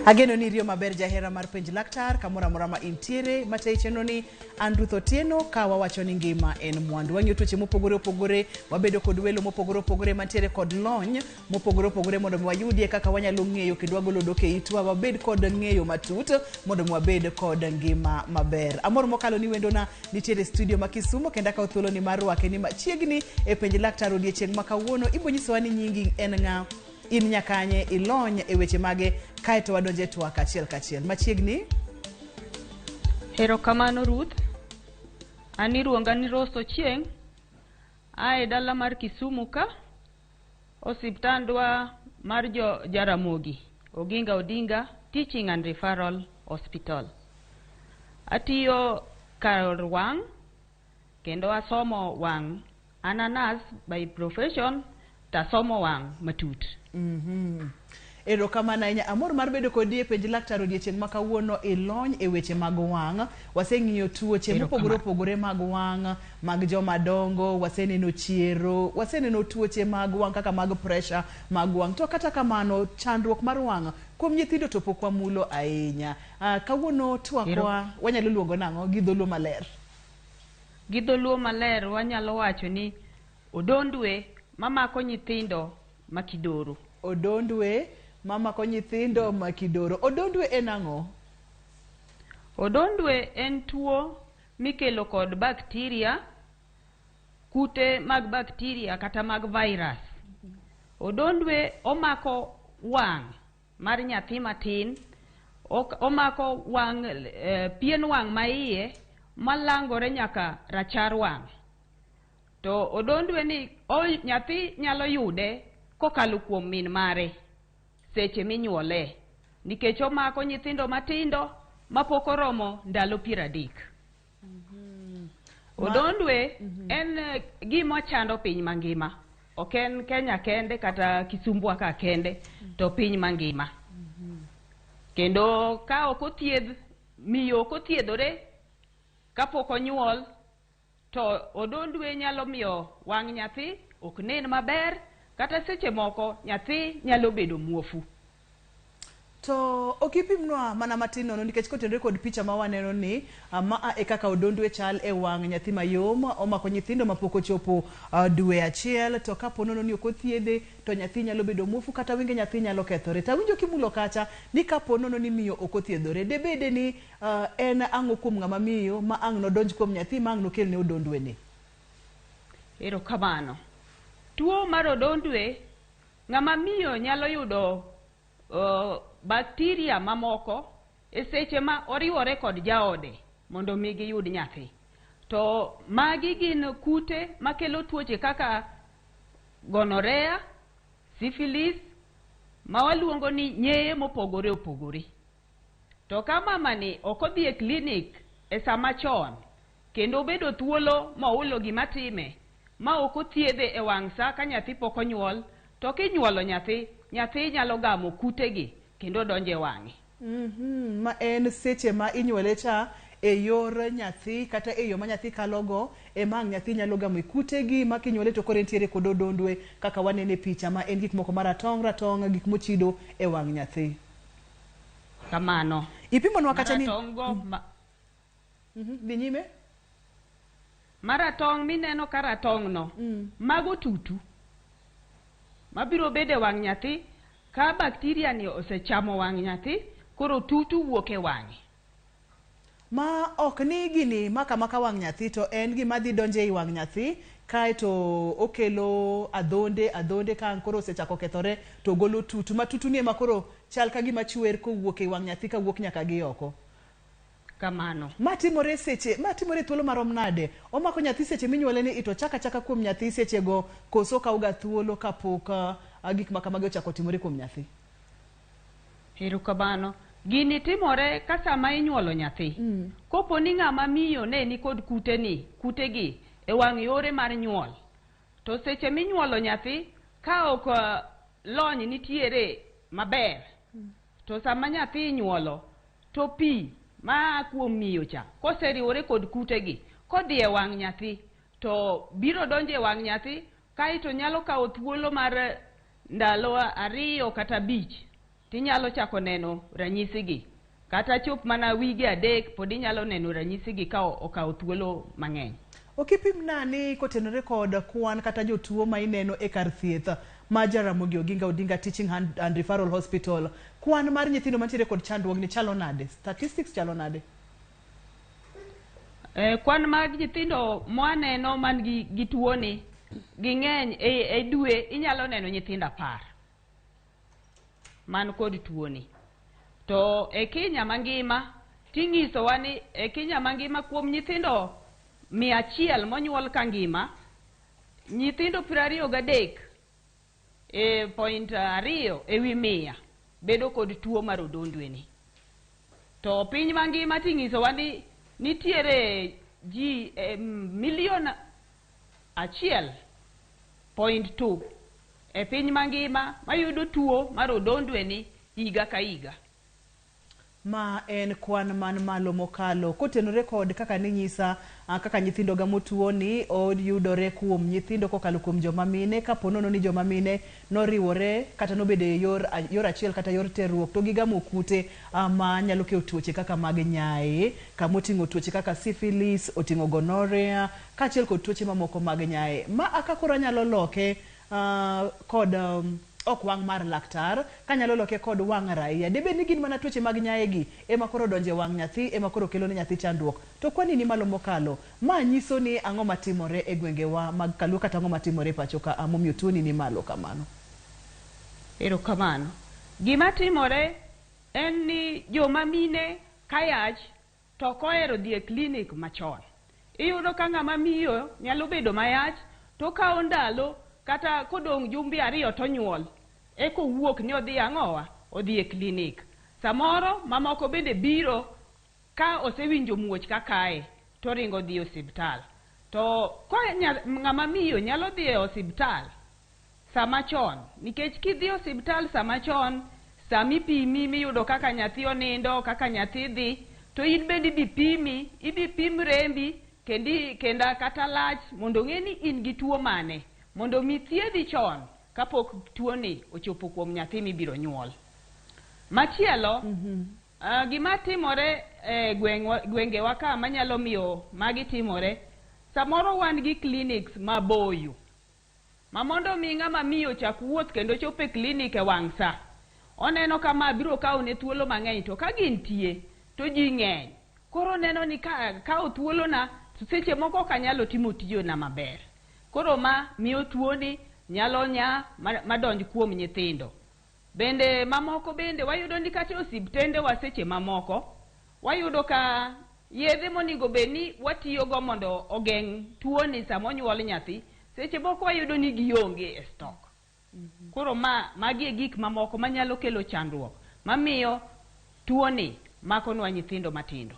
Ageno ni rio maber jahera mar penj laktar kamora mora ma intiere mate chenro ni Andrew Otieno ka wawacho ni ngima en mwandu. Wang'iyo tuoche mopogore opogore, wabedo kod welo mopogore opogore mantiere kod lony mopogore opogore mondo wayudie kaka wanyalo ng'eyo kendo wagolo doke itwa, wabed kod ng'eyo matut mondo wabed kod ngima maber. Amor mokalo ni wendo na nitiere studio ma Kisumo kenda ka thuolo ni mar rwake ni machiegni e penj laktar odiochieng' ma kawuono. Ibonyisowa ni nyingi en ng'a, in nyakanye, ilony e weche mage, kaeto wadonje twak achiel kachiel machiegni. Erokamano Ruth. Ani ruonga ni Rose Ochieng', ae dala mar Kisumu ka, osiptandwa mar Ramogi, Oginga Odinga Teaching and Referral Hospital. Atiyo kar wang', kendo asomo wang'. Ana nurse by profession, tasomo wang' matut. Erokamano ahinya. Amor mar bedo kodi e penj laktar odiochieng' ma kawuono, ilony e weche mag wang'. Waseng'iyo tuoche mopogore opogore mag wang', mag joma dongo, waseneno chiero, waseneno tuoche mag wang' kaka mag pressure mag wang'. To kata kamano chandruok mar wang' kuom nyithindo to pok wamulo ahinya. Kawuono twakwa wanyalo luongo nang'o gi dholuo maler? Gi dholuo maler wanyalo wacho ni Odondwe mamako nyithindo makidoro. Odondwe mamako nyithindo makidoro. Odondwe en ang'o? Odondwe en tuo mikelo kod bakteria, kute mag bakteria kata mag virus. Odondwe omako wang' mar nyathi matin, omako wang' pien wang' maiye malangore nyaka rachar wang'. To odondwe ni nyathi nyalo yude kokalo kuom min mare seche minyuole, nikech omako nyithindo matindo mapok oromo ndalo 30. Odondwe en gima chando piny mangima. Ok en Kenya kende kata Kisumbwa ka kende, to piny mangima. Kendo ka ok othiedh, miyo ok othiedhore kapok onyuol, to odondwe nyalo miyo wang' nyathi ok nen maber, kata seche moko nyathi nyalo bedo muofu. To okipimnwa mana matin nono nikech kotenore kod picha ma waneno ni maa e kaka odondwe chal e wang' nyathi mayom, omako nyithindo mapok ochopo dwe achiel, to kapo nono ni ok othiedhe to nyathi nyalo bedo muofu kata winge nyathi nyalo kethore. Tawinjo kimulo kacha ni kapo nono ni miyo ok othiedhore, debede ni en ang'o kuom ng'ama miyo ma ang' nodonj kuom nyathi ma ang' nokelne odondwe ni? Erokamano. Tuo mar odondwe, ng'ama miyo nyalo yudo bakteria mamoko e seche ma oriwore kod jaode mondo mi giyud nyathi. To magi gin kute makelo tuoche kaka gonorrhea, syphilis, ma waluongo ni nyeye mopogore opogore. To ka mamani ok odhi e klinik e sama chon, kendo bedo thuolo ma oulo gima time, ma ok othiedhe e wang' sa ka nyathi pok onyuol, to kinyuolo nyathi nyalo gamo kutegi kendo donje wang'e. Ma en seche ma inyuole cha e yor nyathi kata e yo ma nyathi kalogo, e ma nyathi nyalo gamo kutegi ma kinyuole to kore ntiere kod odondwe kaka wanene picha ma en gik moko maratong', gik mochido e wang' nyathi. Kamano. Ipimonwa kacha ni dhi nyime? Maratong' mineno ka ratong' no, mago tutu mabiro bede wang' nyathi ka bakteria ni osechamo wang' nyathi, koro tutu wuok e wang'e. Ma ok ni gini maka wang' nyathi, to en gima dhi donje i wang' nyathi kaeto okelo adhonde ka koro osechako kethore to golo tutu, ma tutu ni ema koro chal ka gima chwer kowuok e wang' nyathi ka wuok nyaka gi oko. Kamano. Matimore thuolo marom nade? Omako nyathi seche minyuole ni ito chaka kuom nyathi seche go, koso kauga thuolo kapok gik makamagi ochako timore kuom nyathi? Erokamano. Gini timore ka sama inyuolo nyathi. Kopo ni ng'ama miyo ne ni kod kutegi e wang' yore mar nyuol, to seche minyuolo nyathi ka ok lony nitiere maber, to sama nyathi inyuolo to pi ma kuom miyo cha koseriwore kod kutegi kodhi e wang' nyathi to biro donje e wang' nyathi, kaeto nyalo kawo thuolo mar ndalo 2 kata 5 tinyalo chako neno ranyisigi. Kata chop mana wige adek pod inyalo neno ranyisigi ka okawo thuolo mang'eny. Okipim nani kotenore kod kwan kata jotuo ma ineno e kar thieth ma Jaramogi Oginga Odinga Teaching and Referral Hospital, kwan mar nyithindo mantiere kod chandruogni chalo nade? Statistics chalo nade? Kwan mag nyithindo mwaneno man gi tuoni ging'eny e dwe inyalo neno nyithindo 10 man kod tuoni. To e Kenya mangima ting'isowa ni e Kenya mangima kuom nyithindo 100 monyuol kangima, nyithindo 23.2 ewi 100 bedo kod tuo mar Odondwe ni. To piny mangima ting'isowa ni nitiere ji milion 1.2 e piny mangima mayudo tuo mar Odondwe ni higa ka higa. Ma en kwan man malo mokalo kotenore kod kaka ninyisa kaka nyithindo ga motuo ni oyudore kuom nyithindo kokalo kuom joma mine, kaponono ni joma mine noriwore kata nobede yor achiel kata yor terruok to gigamo kute ma nyalo kelo tuoche kaka mag nyaye, kama oting'o tuoche kaka syphilis, oting'o gonorrhea kaachiel kod tuoche mamoko mag nyaye. Ma aka koro nyalo loke kod ok wang' mar laktar, kanyalo loke kod wang' raia. Debe ni gin mana tuoche mag nyaye gi ema koro donje wang' nyathi, ema koro kelo ne nyathi chandruok. To kwani ni malo mokalo, ma nyiso ni ang'o matimore e gwengewa mag Kaluo kata ang'o matimore pacho ka momiyo tuoni ni malo kamano. Erokamano. Gima timore en ni joma mine kayach to kohero dhi e klinik machon. Iyudo ka ng'ama miyo nyalo bedo mayach to kawo ndalo kata kodong' jumbe 2 to nyuol eko wuok ni odhi ang'owa odhi e klinik. Samoro mamoko bende biro ka osewinjo muoch kakae to ringo dhi e osiptal. To ng'ama miyo nyalo dhi e osiptal sama chon, nikech kidhi e osiptal sama chon, sami pimi miyudo kaka nyathi onindo, kaka nyathi dhi, to in bende ibi pim rembi kenda kata lach mondo ng'e ni in gi tuo mane, mondo mi thiedhi chon kapok tuoni ochopo kuom nyathi mibiro nyuol. Machielo, gima timore e gwengewa ka manyalo miyo magi timore, samoro wan gi clinics maboyo. Ma mondo mi ng'ama miyo chak wuoth kendo chope klinik e wang' sa, oneno kama biro kawo ne thuolo mang'eny, to ka gintie to ji ng'eny. Koro neno ni kawo thuolo na seche moko kanyalo timo tijona maber. Koro ma miyo tuoni nyalo madonj kuom nyithindo. Bende mamoko bende wayudo ni kata osiptende wa seche mamoko wayudo ka yedhe monigo beni watiyogo mondo ogeng' tuoni sama onyuol nyathi, seche moko wayudo ni gionge e stock. Koro magi e gik mamoko manyalo kelo chandruok mamiyo tuoni makonwa nyithindo matindo.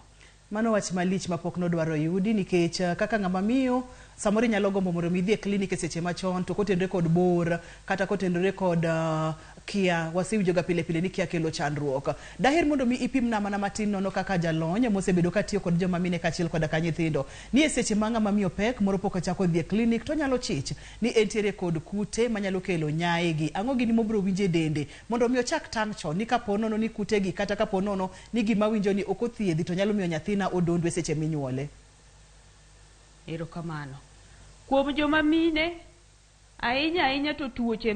Mano wach malich mapok nodwaro yudi, nikech kaka ng'ama miyo samoro nyalo gombo mondo mi dhi e klinik e seche machon, to kotenore kod bor kata kotenore kod kia wasewinjoga pile pile ni kia kelo chandruok. Daher mondo mi ipimna mana matin nono kaka jalony mosebedo katiyo kod joma mine kaachiel koda ka nyithindo, ni e seche ma ng'ama miyo pek moro pok ochako dhi e klinik to nyalo chich ni entiere kod kute manyalo kelo nyaye gi. Ang'o gini mobiro winje dende mondo mi ochak tang' chon ni kaponono ni kute gi kata kaponono ni gima winjo ni ok othiedhi to nyalo miyo nyathina Odondwe seche minyuole. Erokamano. Kuom joma mine ahinya to tuoche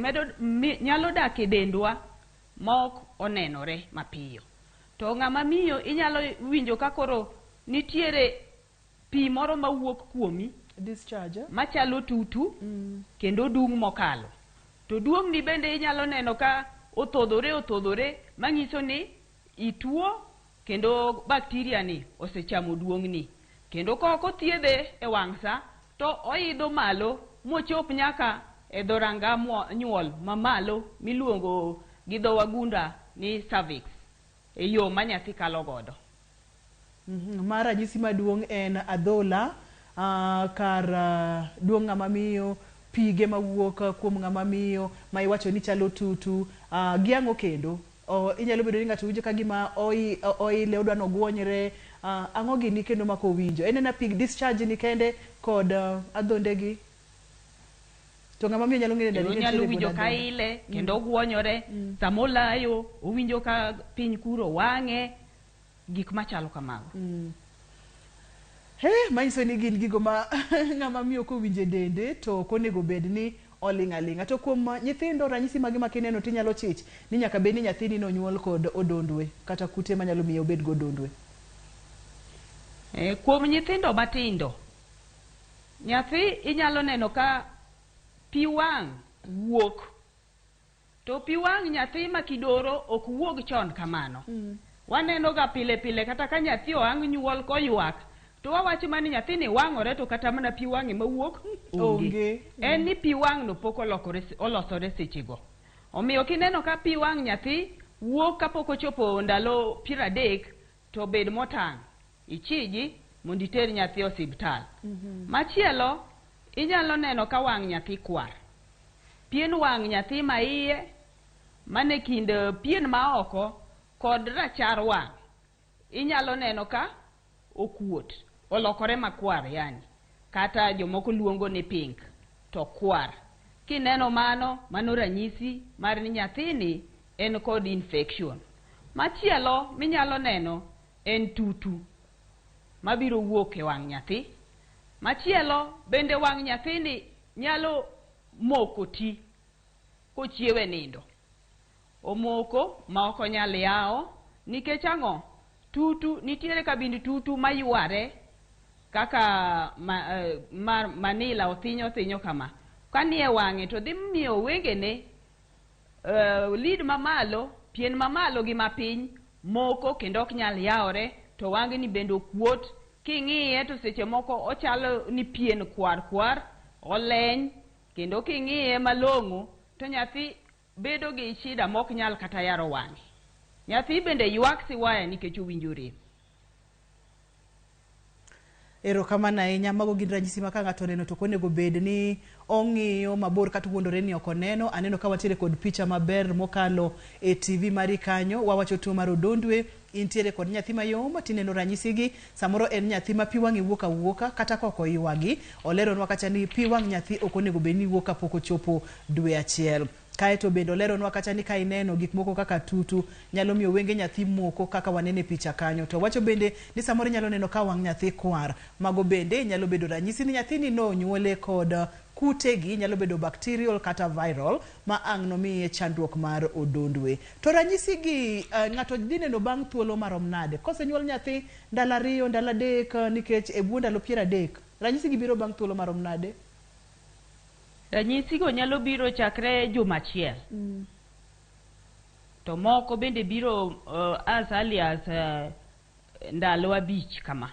nyalo dak e dendwa mok onenore mapiyo. To ng'ama miyo inyalo winjo ka koro nitiere pi moro mawuok kuomi, discharge machalo tutu kendo dung' mokalo. To duong' ni bende inyalo neno ka othodhore manyiso ni ituo kendo bakteria ni osechamo duong' ni. Kendo kok othiedhe e wang' sa to oidho malo mochop nyaka e dhoranga nyuol mamalo miluongo gi dho wagunda ni cervix, e yo ma nyathi kalo godo. Mara ranyisi maduong' en adhola, kar duong' ng'ama miyo, pige mawuok kuom ng'ama miyo ma iwacho ni chalo tutu, giang'o kendo inyalo bedo ni ng'ato winjo ka gima oile odwano guonyre. Ang'o gini kendo mako winjo? En na pig discharge ni kende kod adhonde gi? to ng'ama miyo nyalo ng'eyo dalili nyalo winjo ka ile kendo guonyore samolayo owinjo ka piny kuro wang'e gik machalo kamago. Manyiso ni gin gigo ma ng'ama miyo kowinje dende to konego bed ni oling'aling'a. To kuom nyithindo ranyisi magi makineno tinyalo chich ni nyaka bed ni nyathini nonyuol kod odondwe kata kute manyalo miyo obed godondwe? Kuom nyithindo matindo, nyathi inyalo neno ka pi wang' wuok. To pi wang' nyathi makidoro ok wuog chon kamano. Waneno ga pile pile kata ka nyathi oang' nyuol koywak, to wawacho mani nyathini wang'ore to kata mana pi wang'e mawuok onge. En ni pi wang' no pok olosore sechego. Omiyo kineno ka pi wang' nyathi wuok kapok ochopo ndalo 30, to bed motang'. Ichiji mondo iter nyathi osiptal. Machielo, inyalo neno ka wang' nyathi kwar. Pien wang' nyathi ma iye, mane kind pien ma oko kod rachar wang', inyalo neno ka okuot, olokore makwar yani. Kata jomoko luongo ni pink, to kwar. Kineno mano ranyisi mar ni nyathini en kod infection. Machielo minyalo neno en tutu mabiro wuok e wang' nyathi. Machielo bende wang' nyathini nyalo moko ti kochiewe nindo. Omoko ma ok onyal yawo nikech ang'o? Tutu nitiere kabindi tutu mayuare kaka manila othinyo kama. Kanie wang'e to dhi miyo wengene lid mamalo, pien mamalo gi mapiny moko kendo ok nyal yawore, to wang'ni bende okuot. King'iye to seche moko ochalo ni pien kwar, oleny, kendo king'iye malong'o to nyathi bedo gi shida mok nyal kata yaro wang'e. Nyathi bende ywak siwaya nikech owinjo rem. Erokamano ahinya. Mago gin ranyisi ma ka ng'ato oneno to konego bed ni ong'iyo mabor kata wuondore ni ok oneno. Aneno ka wantiere kod picha maber mokalo e TV mari kanyo. Wawacho tuo mar odondwe. Intiere kod nyathi mayom, tineno ranyisi gi. Samoro en nyathi ma pi wang'e wuok awuoka kata koko ywagi. Oleronwa kacha ni pi wang' nyathi ok onego bed ni wuok kapok ochopo dwe achiel. Kaeto bende oleronwa kacha ni ka ineno gik moko kaka tutu nyalo miyo wenge nyathi moko kaka wanene picha kanyo. To wacho bende ni samoro nyalo neno ka wang' nyathi kwar. Mago bende nyalo bedo ranyisi ni nyathini no nyuole kod kutegi, nyalo bedo bacterial kata viral, ma ang' nomiye chandruok mar odondwe. To ranyisi gi ng'ato dhi neno bang' thuolo marom nade? Kosenyuol nyathi ndalo 2, ndalo 3 nikech e bwo ndalo 30, ranyisi gi biro bang' thuolo marom nade? Ranyisi go nyalo biro chakre juma achiel. To moko bende biro as early as ndalo 5 kama.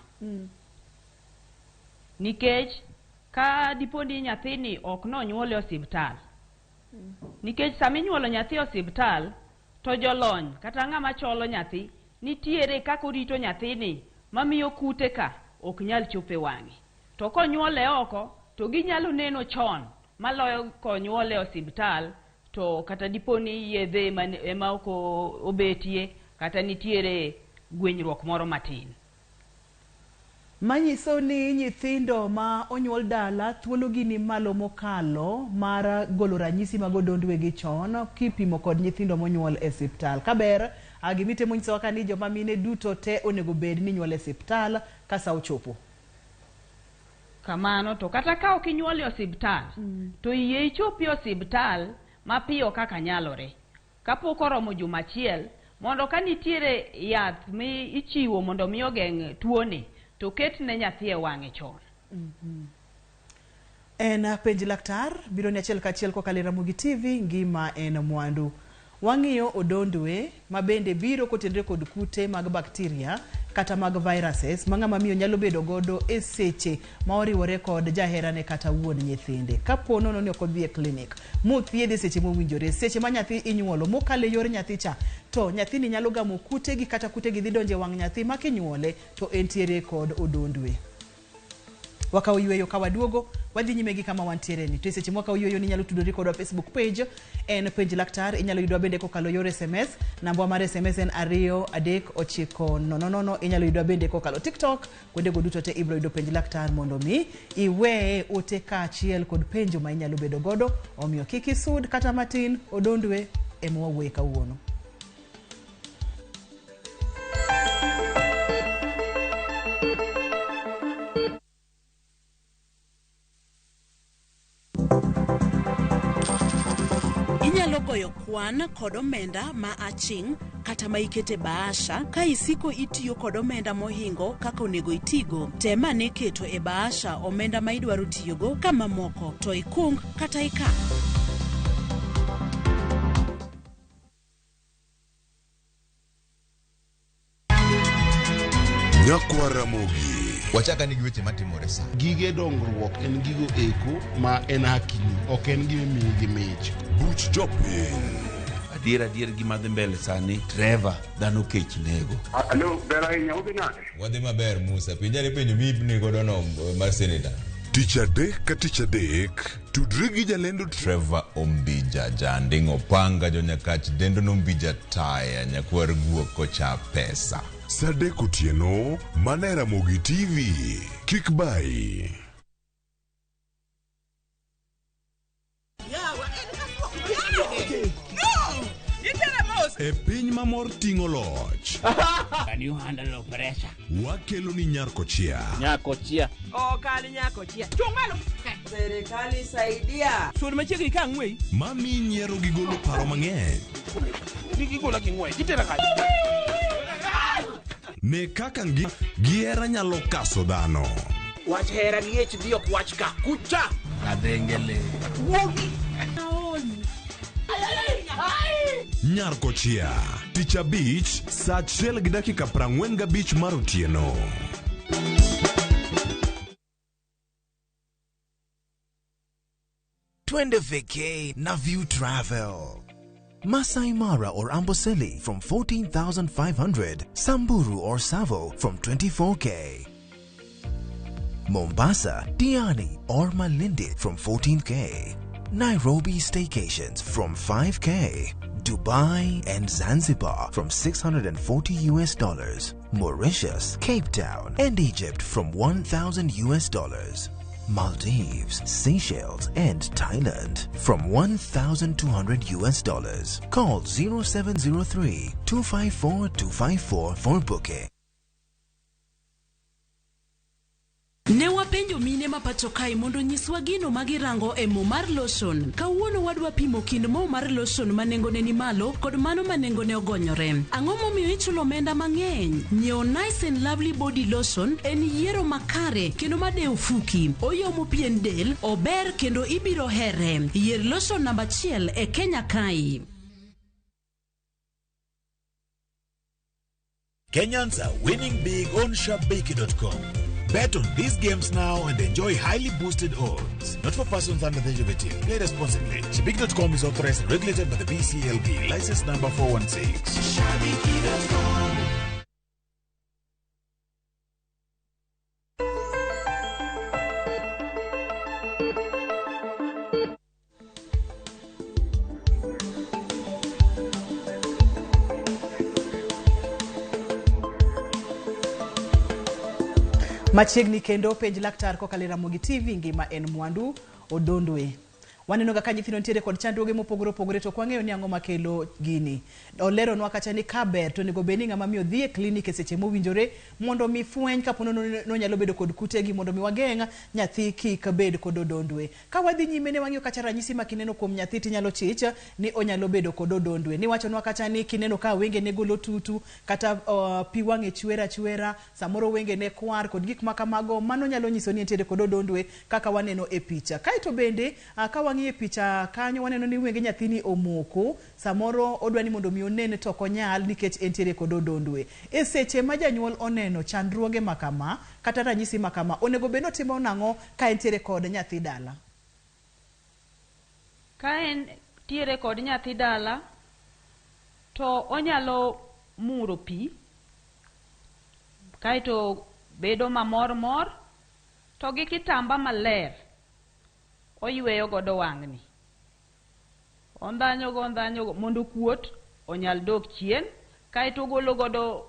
Nikech ka diponi nyathini ok nonyuole osiptal. Nikech sami nyuolo nyathi osiptal, to jolony kata ng'ama cholo nyathi nitiere kaka orito nyathini mamiyo kute ka ok nyal chope wang'e. To konyuole oko to ginyalo neno chon maloyo konyuole osiptal, to kata diponi yedhe ema ok obetie kata nitiere gwenyruok moro matin. Manyiso ni nyithindo ma onyuol dala thuolo gi ni malo mokalo mar golo ranyisi mag odondwe gi chon kipimo kod nyithindo monyuol e osiptal. Kaber gimitemo nyisowa ka ni joma mine duto te onego bed ni nyuol e osiptal ka sa ochopo. Kamano to kata ka ok inyuol e osiptal, to yie ichopi e osiptal mapiyo kaka nyalore. Kapok oromo juma achiel, mondo ka nitiere yath mi ichiwo mondo mi ogeng' tuoni, to ket ne nyathi e wang'e chon. En penj laktar, biro ni achiel kachiel kokalo Ramogi TV, ngima en mwandu. Wang'iyo odondwe ma bende biro kotenre kod kute mag bakteria kata mag viruses ma ng'ama miyo nyalo bedo godo e seche ma oriwore kod jaherane kata wuon nyithinde. Kapo nono ni ok odhi e klinik, mothiedhe seche mowinjore, seche ma nyathi inyuolo mokale yor nyathi cha, to nyathini nyalo gamo kutegi kata kutegi dhi donje wang' nyathi makinyuole to entiere kod odondwe. Wakaw yweyo ka waduogo wadhi nyime gi kama wantiere ni. To seche moko uyoyo ni nyalo tudori kodwa Facebook page en penj laktar, inyalo yudwa bende kokalo yor SMS, namba mar SMS en 23990, inyalo yudwa bende kokalo TikTok, kuonde go duto te ibro yudo penj laktar mondo mi iwe ote kaachiel kod penjo ma inyalo bedo godo, omiyo kik isud kata matin. Odondwe ema wawuoye kawuono. Inyalo goyo kwan kod omenda ma aching' kata ma ikete baasha ka isiko itiyo kod omenda mohingo kaka onego itigo. Tema ne keto e baasha omenda ma idwaro tiyogo kama moko to ikung kata ikan. Nyakwa Ramogi. Wachaka ni giweche matimore sa. Gige dongruok en gigo eko ma en hakini, ok en gime miyo gi mich. Buch Jopin. Adier gima dhi mbele sani, Trevor dhano kech nego. Alo, bera inya ubi nade? Wadhi maber Musa, pinjari penjo mibni godono mar seneta. Tich adek ka tich adek, tudri gi jalendo Trevor Ombija janding opanga jonyakach dendo nombija taya nyakwar guok kocha pesa. Sadek otieno, mana Ramogi TV. Kik bai. E piny mamor ting'o loch. Can you handle pressure? Wakelo ni Nyarkochia. Nyakochia. Oh, kali Nyakochia. Chungalo. Serikali saidia. Sur machiegni ka ng'wei. Mami nyiero gi golo paro mang'eny. Gigola gi ng'wei. Itera kaji. Ne kaka giera nyalo kaso dhano. Wach hera gi ech diok wach ka. Kucha. Adengele. Wogi. Nyarkochia, tich abich, saa 1:45 mar otieno. Twende vacay na View Travel. Masai Mara or Amboseli from 14,500. Samburu or Savo from 24K. Mombasa, Diani or Malindi from 14K. Nairobi staycations from 5K. Dubai and Zanzibar from $640. Mauritius, Cape Town and Egypt from $1,000. Maldives, Seychelles and Thailand from $1,200. Call 0703-254-254 for booking. Ne wapenjo mine ma pacho kae mondo nyiswa gino magirango e mo mar lotion. Kawuono wadwa pimo kind mo mar lotion manengone ni malo kod mano manengone ogonyore. Ang'o momiyo ichulo omenda mang'eny? Nyiewo Nice and Lovely Body Lotion en yiero makare kendo madeo fuki. Oyomo pien del, ober kendo ibiro here. Yier lotion namba 1 e Kenya kae. Kenyans are winning big on ShopBakey.com. Bet on these games now and enjoy highly boosted odds. Not for persons under the age of 18. Play responsibly. ShopBakey.com is authorized and regulated by the BCLB. License number 416. ShopBakey.com. Machiegni kendo penj laktar kokalo Ramogi TV, ngima en mwandu. Odondwe. Waneno kaka nyithindo ntiere kod chandruoge mopogore opogore, to kwang'eyo ni ang'o makelo gini. Oleronwa kacha ni kaber to nego beni ng'ama miyo dhi e klinik e seche mowinjore mondo mi fweny kapono no nyalo bedo kod kutegi mondo mi wageng'a nyathi kik bed kod odondwe. Ka wadhi nyime ne wang'iyo kacha ranyisi ma kineno kuom nyathi tinyalo chicha ni onyalo bedo kod odondwe. Ni wachonwa kacha ni kineno ka wenge ne golo tutu kata pi wang'e chwera, samoro wenge ne kwar kod gik makamago, mano nyalo nyiso ni ntiere kod odondwe kaka waneno e picha. Kaito bende ka wang'iyo picha kanyo waneno ni wenge nyathini omoko, samoro odwani mondo mi onen to konyal nikech entiere kod odondwe. E seche ma janyuol oneno chandruoge makama kata ranyisi makama, onego beno timo nang'o ka entiere kod nyathi dala? Ka entiere kod nyathi dala to onyalo muro pi kaito bedo mamor to gi kitamba maler oyweyo godo wang'ni. Ondhanyo go mondo kuot onyal dok chien, kaeto golo godo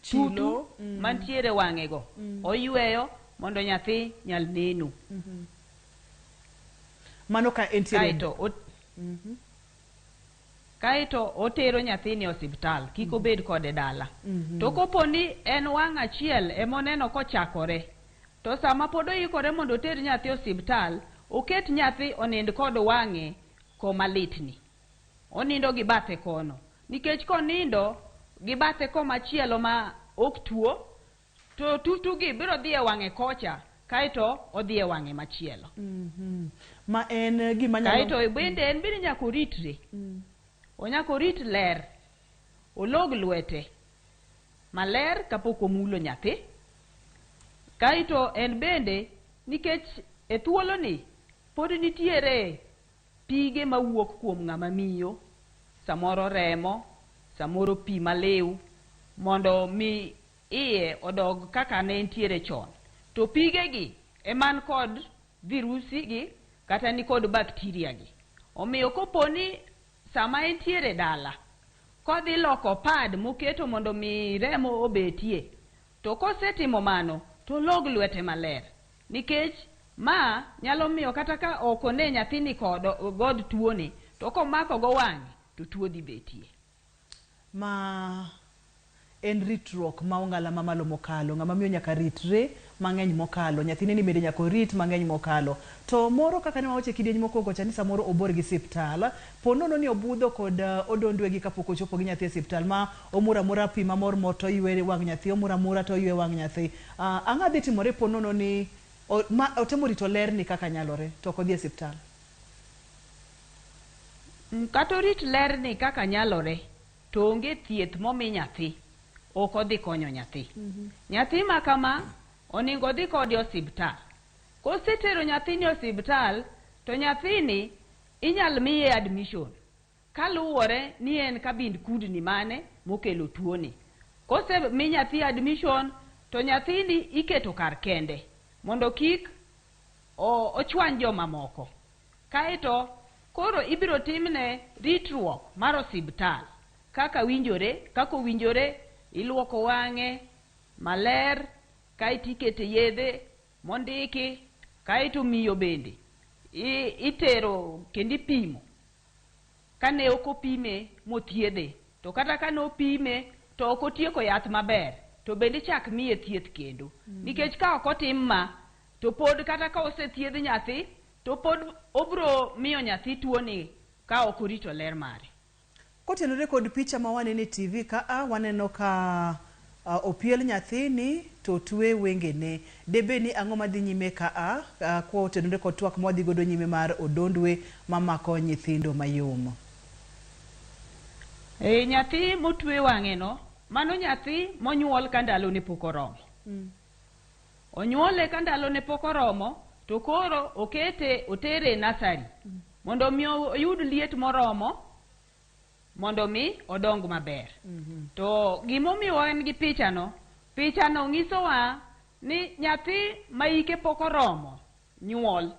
tutu mantiere wang'e go. Oyweyo mondo nyathi nyal neno. Mano ka entiere. Kaeto otero nyathini osiptal, kik obed kode dala. To koponi en wang' achiel emoneno kochakore, to sama pod oikore mondo oter nyathi osiptal, oket nyathi onind kod wang'e koma litni. Onindo gi bathe kono. Nikech konindo gi bathe komachielo ma ok tuo, to tutugi biro dhi e wang'e kocha, kaeto odhi e wang'e machielo. Ma en gima nyalo... Kaeto bende en biro nyaka ritre. Onyako rit ler. Olog lwete maler kapok omulo nyathi. Kaeto en bende, nikech e thuolo ni pod nitiere pige mawuok kuom ng'ama miyo, samoro remo, samoro pi maliw, mondo mi iye odog kaka ne entiere chon. To pige gi eman kod virusi gi kata ni kod bakteria gi. Omiyo koponi sama entiere dala, kodhi loko pad moketo mondo mi remo obetie, to kosetimo mano to log lwete maler. Nikech ma nyalo miyo kata ka okone nyathini god tuoni, to komako go wang'e to tuo dhi betie. Ma en ritruok ma ong'ala mamalo mokalo. Ng'ama miyo nyaka ritre mang'eny mokalo. Nyathine ni bende nyaka rit mang'eny mokalo. To moro kaka ne wawacho kidieny mokwongo cha ni samoro obor gi siptal, ponono ni obudho kod odondwe gi kapok ochopo gi nyathi e siptal, ma omura pi mamor to ywe wang' nyathi, omura to ywe wang' nyathi. Ang'a dhi timore ponono ni otemo rito ler ni kaka nyalore to kodhi e siptal? Kato rit ler ni kaka nyalore to onge thieth momi nyathi, ok odhi konyo nyathi. Nyathi ma kama oningo dhi kodi osiptal. Kosetero nyathini osiptal, to nyathini inyal miye admission kaluwore ni en kabind kudni mane mokelo tuoni. Kose mi nyathi admission, to nyathini iketo kar kende mondo kik ochwany joma moko. Kaeto koro ibiro timne ritruok mar osiptal kaka winjore, iluoko wang'e maler, kaeto ikete yedhe mondiki, kaeto miyo bende itero kendo ipimo. Kane ok opime mothiedhe, to kata kane opime to ok otieko yath maber, to bende chak miye thieth kendo. Nikech ka ok otim ma, to pod kata ka osethiedh nyathi, to pod obro miyo nyathi tuoni ka ok orito ler mare. Kotenore kod picha ma wanene TV ka waneno ka opiel nyathini to twe wengene. Debe ni ang'o madhi nyime ka kotenore kod twak modhi godo nyime mar Odondwe mamako nyithindo mayom? Nyathi motwe wang'e no, mano nyathi monyuol ka ndalo ne pok oromo. Onyuole ka ndalo ne pok oromo, to koro otere nasari mondo mi oyud liet moromo mondo mi odong maber. To gimomiyo en gi pichano ng'isowa ni nyathi ma ike pok oromo nyuol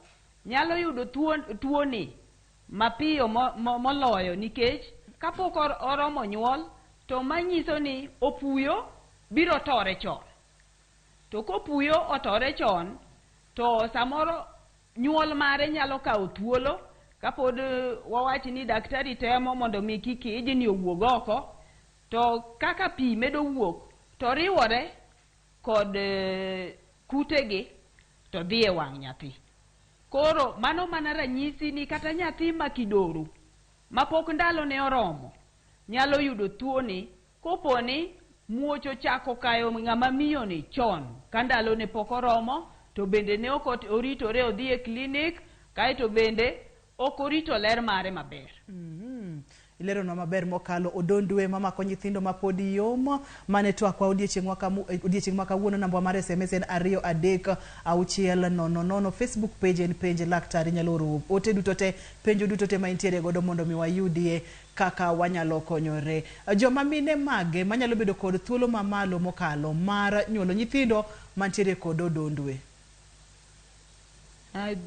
nyalo yudo tuoni mapiyo moloyo, nikech kapok oromo nyuol to manyiso ni opuyo biro tore chon. To kopuyo otore chon, to samoro nyuol mare nyalo kawo thuolo kapod wawachi ni daktari temo mondo mi kik ijni owuog oko, to kaka pi medo wuok to riwore kod kutegi to dhi e wang' nyathi. Koro mano mana ranyisi ni kata nyathi makidoro mapok ndalo ne oromo nyalo yudo tuoni koponi muocho chako kayo ng'ama miyo ni chon ka ndalo ne pok oromo, to bende ne ok oritore odhi e klinik, kaeto bende ok orito ler mare maber. Ilero na maber mokalo Odondwe mamako nyithindo mapodi yom mane twakwa odiechieng' ma kawuono. Namba mar SMS en 23600. Facebook page en penj laktar, inyalo oro ote duto te, penjo duto te ma intiere godo mondo mi wayudie kaka wanyalo konyore. Joma mine mage manyalo bedo kod thuolo mamalo mokalo mar nyuolo nyithindo mantiere kod Odondwe?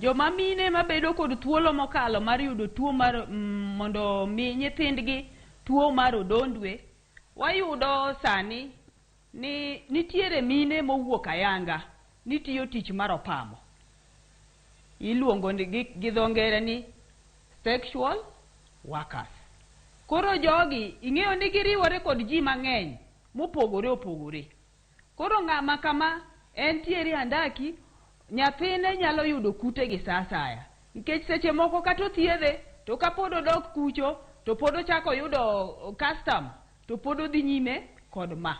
Joma mine mabedo kod thuolo mokalo mar yudo tuo mar mondo mi nyithindgi tuo mar odondwe, wayudo sani ni nitiere mine mowuok ayanga nitiyo tich mar opamo. Iluongo gi dho ngere ni sexual workers. Koro jogi ing'eyo ni giriwore kod ji mang'eny mopogore opogore. Koro ng'ama kama entiere andaki nyathine nyalo yudo kute gi saa asaya, nikech seche moko kata othiedhe to kapod odok kucho to pod ochako yudo custom to pod odhi nyime kod ma.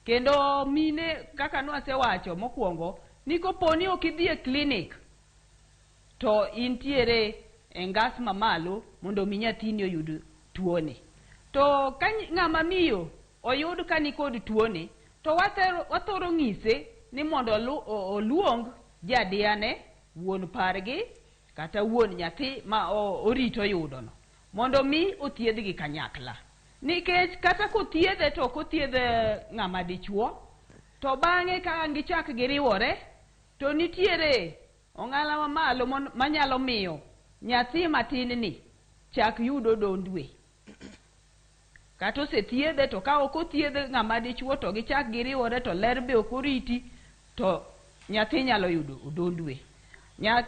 Kendo mine kaka nwasewacho mokwongo ni koponi ok idhi e clinic to intiere e ngas mamalo mondo mi nyathini oyud tuone. To ka ng'ama miyo oyud ka ni kod tuone to wathoro ng'ise ni mondo oluong jadiane, wuon pargi kata wuon nyathi ma orito yudono, mondo mi othiedhgi kanyakla. Nikech kata kothiedhe to kothiedhe ng'ama dichuo to bang'e ka gichak giriwore to nitiere ong'ala mamalo manyalo miyo nyathi matin ni chak yudo odondwe. Kata osethiedhe to ka ok othiedhe ng'ama dichuo to gichak giriwore to ler be ok oriti to nyathi nyalo yudo odondwe.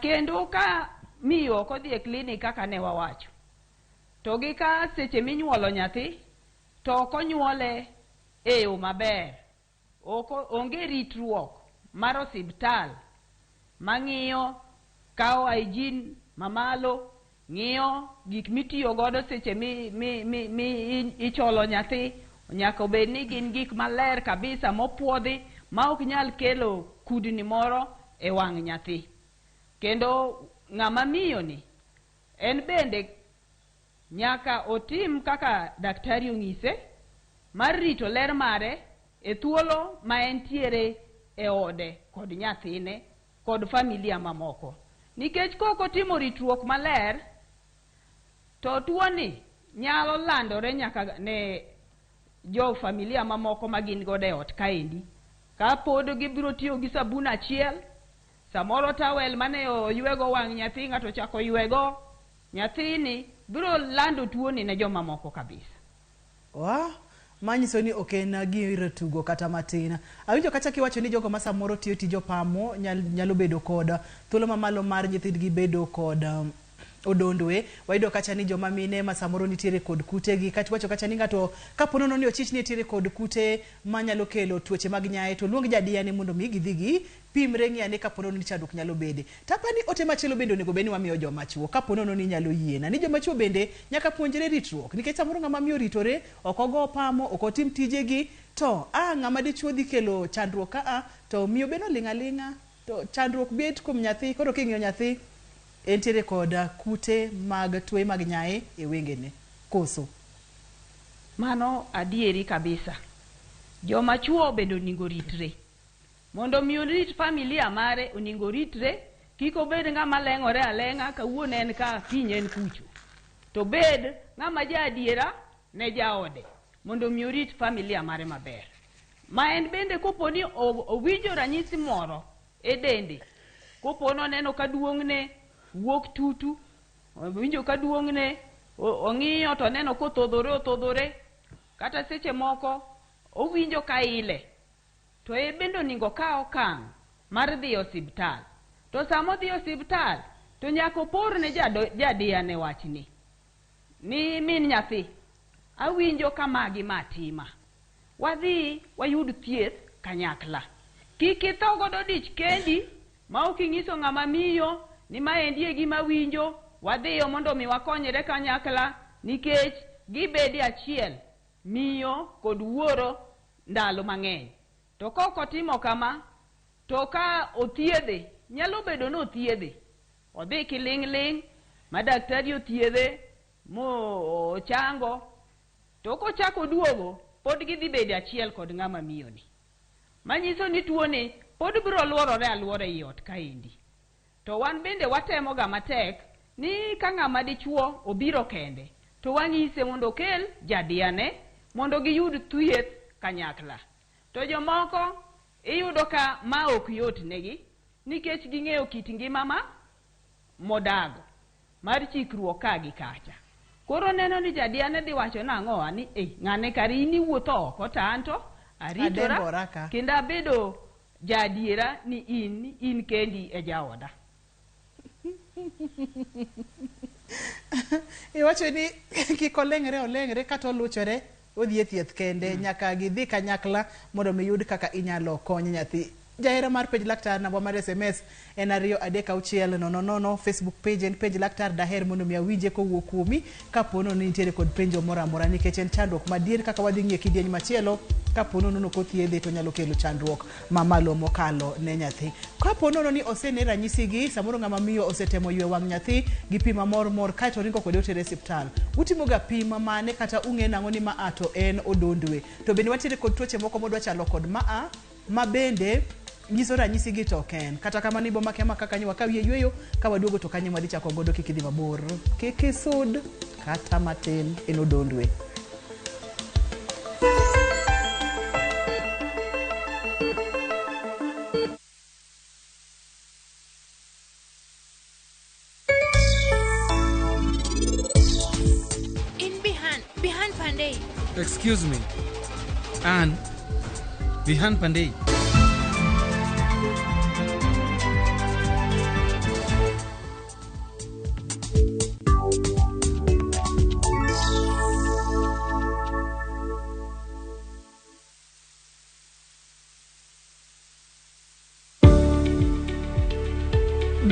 Kendo ka miyo ok odhi e klinik kaka ne wawacho, to gi ka seche minyuolo nyathi to ok onyuole e yo maber, onge ritruok mar osiptal mang'iyo kawo hygiene mamalo, ng'iyo gik mitiyo godo seche icholo nyathi, nyaka bed ni gin gik maler kabisa mopuodhi ma ok nyal kelo kudni moro e wang' nyathi. Kendo ng'ama miyo ni en bende nyaka otim kaka daktari ong'ise mar rito ler mare e thuolo ma entiere e ode kod nyathine kod familia mamoko. Nikech koko timo ritruok maler to tuoni nyalo landore nyaka ne jo familia mamoko magin godo e ot kaendi. Ka pod gibiro tiyo gi sabun achiel, samoro tawel mane oywego wang' nyathi ng'ato chako ywego, nyathini biro lando tuoni ne joma moko kabisa. Manyiso ni ok en gir tugo kata matin. Awinjo kata kiwacho ni jogo ma samoro tiyo tijo pamo nyalo bedo kod thuolo mamalo mar nyithindgi bedo kod odondwe. Wayudo kacha ni joma mine ma samoro nitiere kod kute gi, kata wacho kacha ni ng'ato kaponono ni ochich nitiere kod kute manyalo kelo tuoche mag nyaye to luong jadiane mondo mi gidhi gi pimre ng'iyane kaponono ni chandruok nyalo bede. Tapani ote machielo bende onego bed ni wamiyo joma chuo kaponono ni nyalo yiena ni joma chuo bende nyaka puonjre ritruok, nikech samoro ng'ama miyo ritore ok ogo pamo, ok otim tijegi to ng'ama dichuo dhi kelo chandruok to miyo beno ling'aling'a to chandruok bet kuom nyathi. Koro king'iyo nyathi entiere kod kute mag tuoche mag nyaye e wengene koso. Mano adieri kabisa. Joma chuo bende oningo ritre. Mondo mi orit familia mare oningo ritre, kik obed ng'ama leng'ore aleng'a kawuono en ka kiny en kucho. To bed ng'ama ja adiera ne jaode mondo mi orit familia mare maber. Ma en bende koponi owinjo ranyisi moro e dende, kopono neno ka duong'ne wuok tutu, owinjo ka duong'ne ong'iyo to neno kothodhore, kata seche moko owinjo ka ile, to e bende oningo ka okang' mar dhi osiptal. To samo dhi osiptal to nyaka oporne jadiane wachni ni min nyathi awinjo kama gi matima, wadhi wayud thieth kanyakla. Kik itho godo dich kendi ma ok ing'iso ng'ama miyo ni maendi e gima winjo, wadhiyo mondo mi wakonyre kanyakla, nikech gibedi achiel miyo kod wuoro ndalo mang'eny. To koko timo kama to ka othiedhe, nyalo bedo no othiedhe, odhi kiling' ma daktari othiedhe mo chango, to kochako duogo pod gidhi bedi achiel kod ng'ama miyo ni, manyiso ni tuoni pod biro luorore aluora ei ot kaendi. To wan bende watemo ga matek ni ka ng'ama dichuo obiro kende to wang'ise mondo okel jadiane mondo giyud thieth kanyakla. To jomoko iyudo ka ma ok yot negi nikech ging'eyo kit ngima modago mar chikruok ka gi kacha. Koro neno ni jadiane dhi wacho nang'o ani ng'ane kari ini wuotho oko tanto aritora kendo abedo jadiera ni in kendi e jaoda. Iwacho ni kik olengre kata oluchore odhi e thieth kende nyaka gidhi kanyakla mondo miyud kaka inyalo kony nyathi. Jahera mar page laktar namba mar SMS en 23600. Facebook page en page laktar daher mondo mi awinje kowuok kuomi kapono ni nitiere kod penjo moro amora nikech en chandruok madier kaka wadhi ng'iyo kidieny machielo kapono nono kothiedhe to nyalo kelo chandruok mamalo mokalo ne nyathi. Kapono ni osene ranyisi gi samoro ng'ama miyo osetemo ywe wang' nyathi gi pi mamor kae to ringo kode otere osiptal. Utimo ga pi mamane kata ung'e nang'o ni maa to en odondwe. To bende watiere kod tuoche moko modwa chalo kod maa ma bende nyiso ranyisi gi to ken kata kama ni boma kema kaka nywa kawiye yweyo ka waduogo to kanye wadhi chako godo kikidhi mabor kikisud kata matin en odondwe. Behind Pandey. Excuse me. Anne, behind Pandey.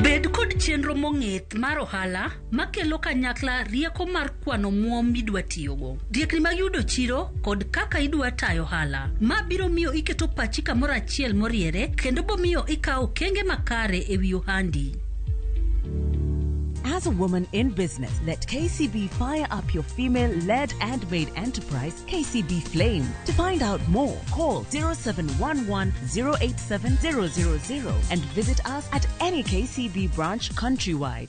Bed kod chenro mong'ith mar ohala makelo kanyakla rieko mar kwano muom midwa tiyogo, diekni mag yudo chiro kod kaka idwa tayo ohala. Ma biro miyo iketo pachi kamoro achiel moriere kendo bomiyo ikawo kenge makare ewi ohandi. As a woman in business, let KCB fire up your female-led and made enterprise, KCB Flame. To find out more, call 0711 087 000 and visit us at any KCB branch countrywide.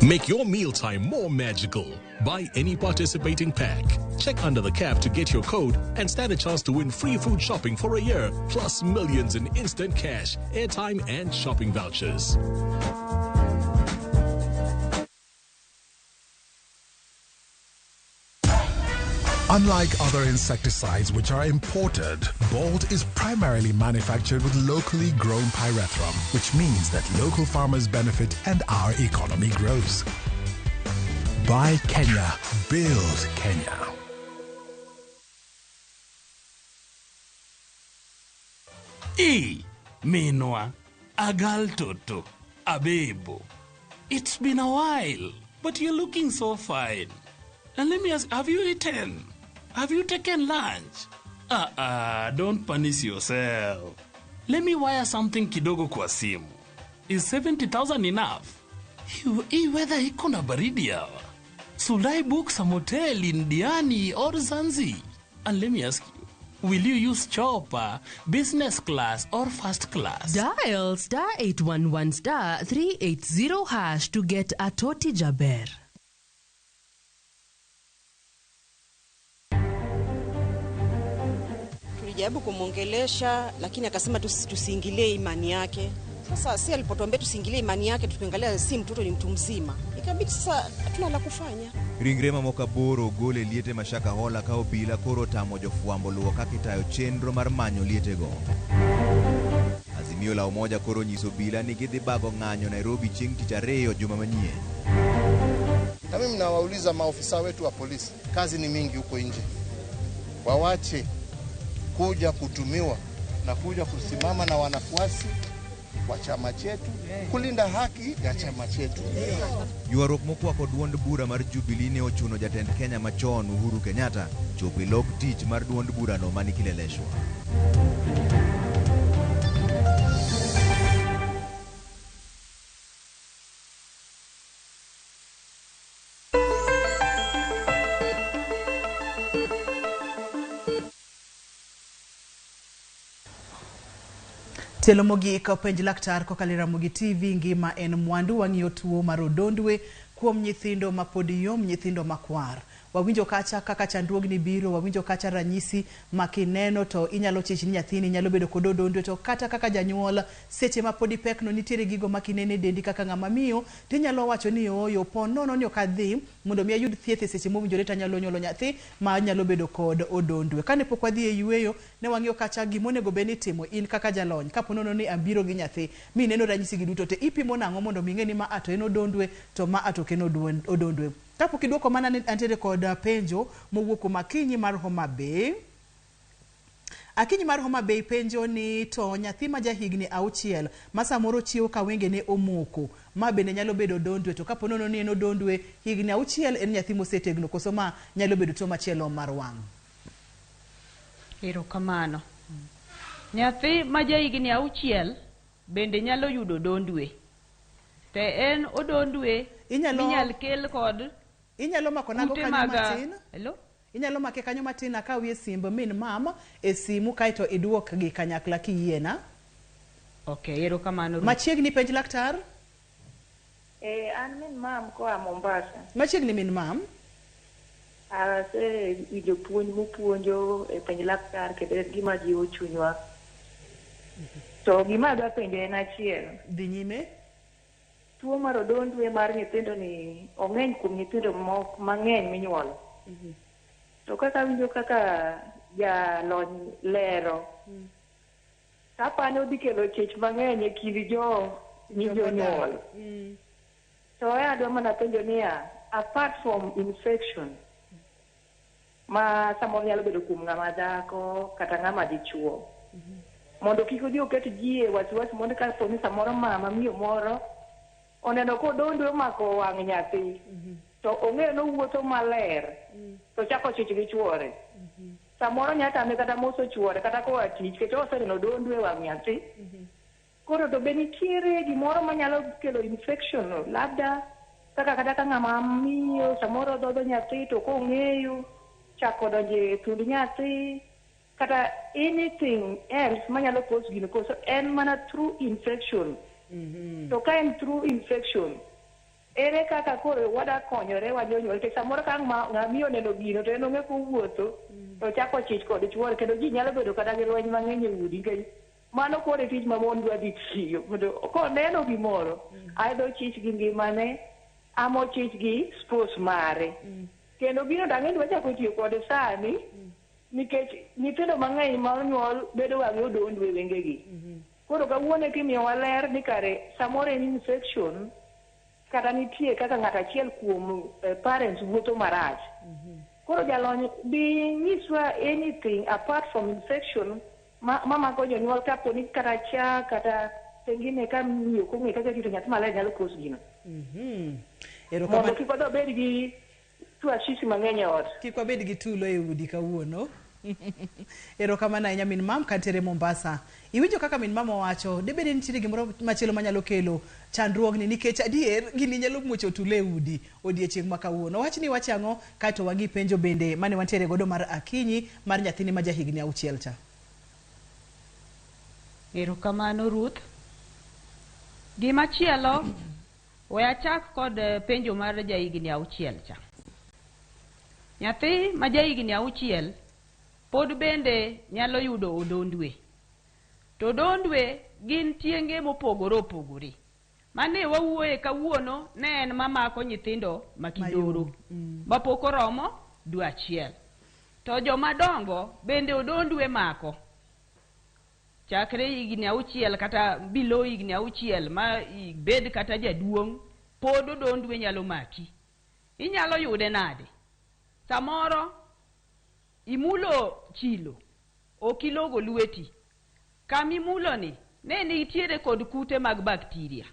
Make your mealtime more magical. Buy any participating pack. Check under the cap to get your code and stand a chance to win free food shopping for a year, plus millions in instant cash, airtime, and shopping vouchers. Unlike other insecticides which are imported, Bolt is primarily manufactured with locally grown pyrethrum, which means that local farmers benefit and our economy grows. Buy Kenya, build Kenya. Minwa, Agal Toto, Abebo. It's been a while, but you're looking so fine. And let me ask, have you eaten? Have you taken lunch? Don't punish yourself. Let me wire something kidogo kwa simu. Is 70,000 enough? Hii weather iko na baridi hawa. Should I book some hotel in Diani or Zanzi? And let me ask you, will you use chopper, business class or first class? Dial *811 *380# to get a Toti Jaber. Tulijaribu kumwongelesha lakini akasema tusiingilie imani yake. Sasa si alipotuambia tusiingilie imani yake, tukiangalia si mtoto ni mtu mzima. Ikabidi sasa hatuna la kufanya. Ringre mamoka boro gole liete mashaka hola kao bila koro tamo jofuambo luo kakitayo chenro mar manyo liete go. Azimio la umoja koro nyiso bila ni gidhi bago ng'anyo Nairobi chieng' tich ariyo juma manyien. Na mimi nawauliza maofisa wetu wa polisi, kazi ni mingi huko nje. Wawache kuja kutumiwa na kuja kusimama na wanafuasi wa chama chetu kulinda haki ya chama chetu. Yuarok mokwako duond bura mar Jubilee ne ochuno jatend Kenya machon Uhuru Kenyatta chopi log tich mar duond bura no mani kileleshwa. Tielo mogik penj laktar kokalo Ramogi TV ngima en mwandu. Wang'iyo tuo mar odondwe kuom nyithindo ma pod yom, nyithindo makwar. Wawinjo kacha kaka chandruogni biro, wawinjo kacha ranyisi makineno to inyalo chich nyathini, nyalo bedo kod odondwe, to kata kaka janyuol seche ma podi pekno nitiere gigo makinene dendi kaka ng'ama miyo, tinyalo wacho ni oyo pon nono ni okadhi mondo mi ayud thieth seche mowinjore tanyalo nyuolo nyathi ma nyalo bedo kod odondwe. Kane pok wadhi e yueyo ne wang'iyo kacha gimonego beni timo in kaka jalony kapo nono ni ambiro gi nyathi mi neno ranyisi gi duto te ipimo nang'o mondo mi ng'eni ma ato en odondwe to ma ato ken odondwe. Kapo kiduoko mana antere kod penjo mowuok kuom Akinyi mar Homa Bay. Akinyi mar Homa Bay penjo ni to nyathi ma jahigni 6 ma samoro chiewo ka wenge ne omoko ma bende nyalo bedo odondwe, to kapo nono ni en odondwe higni 6 en nyathi mosetegno koso ma nyalo bedo tuo machielo mar wang'. Erokamano. Nyathi ma jahigni 6 bende nyalo yudo odondwe. Te en odondwe inyal kel kod inyalo mako nago kanyo matin. Hello? Inyalo make kanyo matin akawie simb min mama e simu kaito iduok gi kanyakla kiyiena. Okay, erokamano. Machiegni penj laktar? An min mam koa Mombasa. Machiegni min mam? Se video puonj mopuonjo e penj laktar kendo gima jiwo chunywa. To gima adwa penjo en achiel. Dhi nyime. Tuo mar odondwe mar nyithindo ni ong'eny kuom nyithindo mang'eny minyuolo. To kaka winjo kaka jalony lero, kapani odhi kelo chich mang'eny e kind jonyuol. To adwa mana penjo niya, apart from infection ma samoro nyalo bedo kuom ng'ama dhako kata ng'ama dichuo, mondo kik odhi oket ji e wasiwasi mondo kapo ni samoro mama miyo moro oneno ko odondwe omako wang' nyathi, to ong'eyo nowuotho maler, to chako chich gi chuore. Samoro nyatame kata moso chuore kata koa tich kech oseneno odondwe wang' nyathi. Koro to be nitiere gimoro manyalo kelo infection, labda kaka kata ka ng'ama miyo samoro dhodho nyathi to kong'eyo chako donje e thund nyathi, kata anything else manyalo cause gino, koso en mana through infection. To ka en through infection, ere kaka koro wada konyore wajonyuol, ke samoro ka ng'amiyo neno gino to en ong'e kowuotho to chako chich kod chuore, kendo ji nyalo bedo kata gi lweny mang'eny e udi, nikech mano koro e tich ma mon dwa dhi tiyo. Koneno gimoro, aidho chich gi ngimane, amo chich gi spos mare. Kendo gino dang'e dwa chako tiyo kod sani, nikech nyithindo mang'eny ma onyuol bedo wang' odondwe wengegi. Koro kawuone kimiyowa ler ni kare samoro en infection, kata nitie kaka ng'ato achiel kuom parents wuotho marach. Koro jalony bi nyiswa anything apart from infection mamako jonyuol kapo ni kata chak kata pengine ka miyo kong'e kaka rito nyathi maler nyalo kos gino. Mondo kik wadhi bed gi tuasisi mang'eny e ot. Kik wabed gi tulo e udi kawuono. Erokamano ahinya min mam kantiere Mombasa. Iwinjo kaka min mam owacho, debede nitiere gimoro machielo manyalo kelo chandruogni, nikech adier gini nyalo muocho tulo e udi odiechieng' ma kawuono. Wachni wache ang'o kaito wang'i penjo bende mane wantiere godo mar Akinyi mar nyathini ma jahigni 6 cha. Erokamano Ruth. Gimachielo we achak kod penjo mar jahigni 6 cha. Nyathi ma jahigni 6 pod bende nyalo yudo odondwe. To odondwe gin tienge mopogore opogore. Mane wawuoye kawuono ne en mamako nyithindo makidoro mapok oromo dwe achiel. To jomadongo bende odondwe mako. Chakre higni 6 kata below higni 6 ma bed kata jaduong', pod odondwe nyalo maki. Inyalo yude nade? Samoro imulo chilo, okilogo lweti. Kamimulo ni ne nitiere kod kute mag bakteria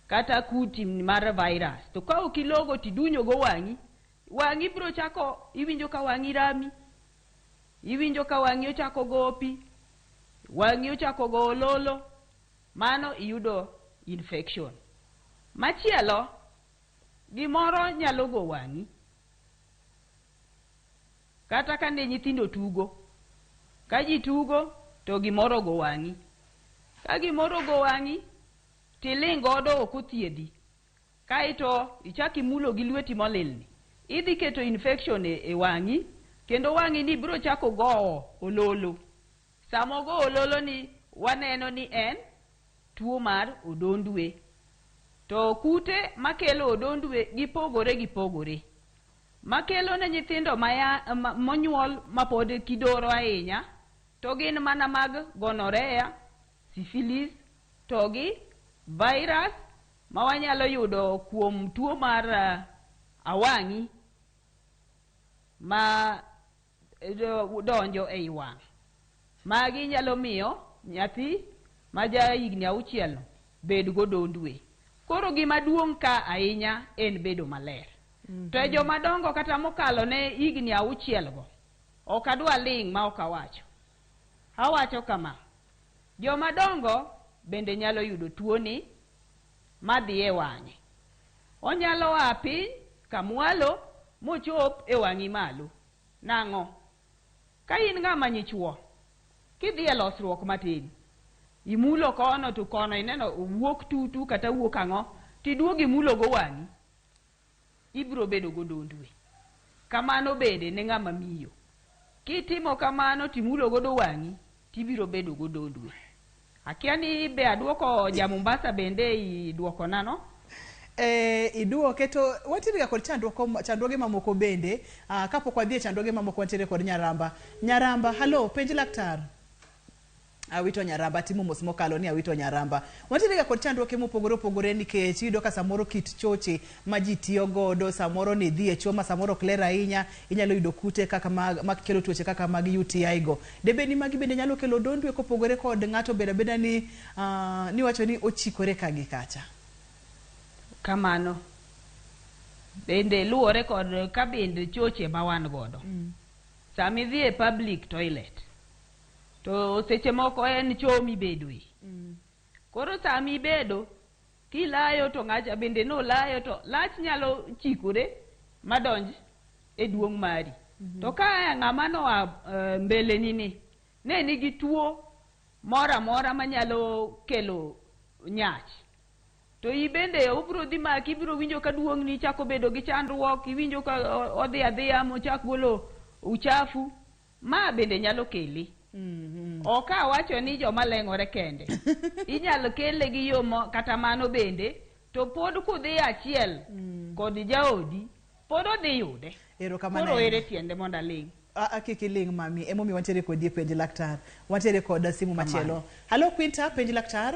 kata kuti mar virus. To ka okilogo tidunyo go wang'i biro chako iwinjo ka wang'i rami, iwinjo ka wang'i ochako gopi, wang'i ochako go ololo, mano iyudo infection. Machielo, gimoro nyalo go wang'i. Kata ka ne nyithindo tugo, ka ji tugo to gimoro go wang'i. Ka gimoro go wang'i tiling godo ok othiedhi, kaito ichaki mulo gi lweti molilni, idhi keto infection e wang'i, kendo wang'i ni biro chako gowo ololo. Samo go ololo ni waneno ni en tuo mar odondwe. To kute makelo odondwe gipogore. Makelo ne nyithindo monyuol mapod kidoro ahinya, to gin mana mag gonorrhea, syphilis, to gi virus ma wanyalo yudo kuom tuo mar awang'i ma donjo ei wang'. Magi nyalo miyo nyathi ma ja higni 6 bed godondwe. Koro gima duong' ka ahinya en bedo maler. To joma dongo kata mokalo ne higni 6 go, ok adwa ling' ma ok awacho. Awacho kama, joma dongo bende nyalo yudo tuo ni madhi e wang'e. Onyalo a piny kamwalo mochop e wang'i malo. Nang'o? Ka in ng'ama nyichuo, kidhi e losruok matin, imulo kono to kono ineno wuok tutu kata wuok ang'o, tiduogi mulo go wang'i, ibro bedo godondwe. Kamano bede ne ng'ama miyo. Kitimo kamano timulo godo wang'i, tibiro bedo godondwe. Akia ni be aduoko ja Mombasa bende iduoko nano? Iduoke to watiriga kod chandruoge mamoko bende, kapok wadhi e chandruoge mamoko wantiere kod Nyaramba. Nyaramba, halo, penj laktar. Awito Nyaramba, timo mos mokalo ni awito Nyaramba. Wantiere kod chandruoge mopogore nikech iyudo ka samoro kit choche ma ji tiyo godo, samoro ni dhi e choma, samoro kler ahinya, inyalo yudo kute kaka makelo tuoche kaka mag UTI go. Debe ni magi bende nyalo kelo odondwe kopogore kod ng'ato beda ni wacho ni ochikore ka gi kacha. Kamano. Bende luore kod kabinde choche ma wan godo. Sami dhi e public toilet, to seche moko en chomi bedwe. Koro sami bedo, kilayo to ng'acha bende no layo to lach nyalo chikore madonj e duong' mari. To ka ng'ama no mbele nini, ne nigi tuo mora ma nyalo kelo nyach, to ibende ubro dhi maki, ibro winjo ka duong' ni chako bedo gi chandruok, iwinjo ka odhi adhiya mochak golo uchafu, ma bende nyalo keli. Oka wacho ni joma leng'ore kende. Inyalo kele gi yo kata mano bende, to pod kudhi achiel kod jaodi, pod odhi yude. Koro ere tiende monda ling'. Kiki ling' mami, emomi wantiere kod die penj laktar. Wantiere kod simu machielo. Halo Quinta, penj laktar.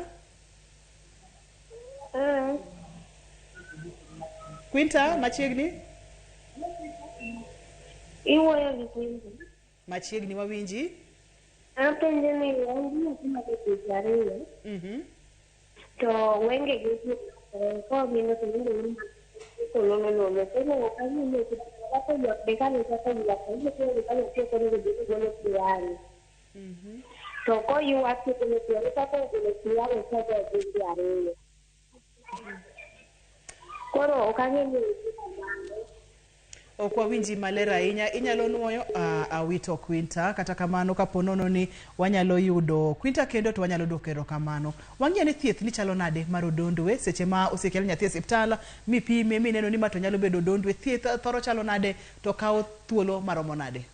Quinta, machiegni? Iwoyo gi Quinta. Machiegni wawinji? Apenjo ni wangi kuma kiti ariyo. To wenge gi ko gino to ngi ko lolo pero kani ni ko yo de kani ko yo ko yo ko kani ko ni ko to ko yo ati ko ni ko ko ni ariyo. Koro okanye ni okwa winji malera ahinya, inyalo nuoyo awito Quinta, kata kamano kaponono ni wanyalo yudo Quinta kendo to wanyalo dokero kamano. Wang'e ni thieth ni chalo nade mar odondwe seche ma osekel nyathi e osiptal mipime mineno ni mato nyalo bedo odondwe, thieth thoro chalo nade to kawo thuolo maromo nade?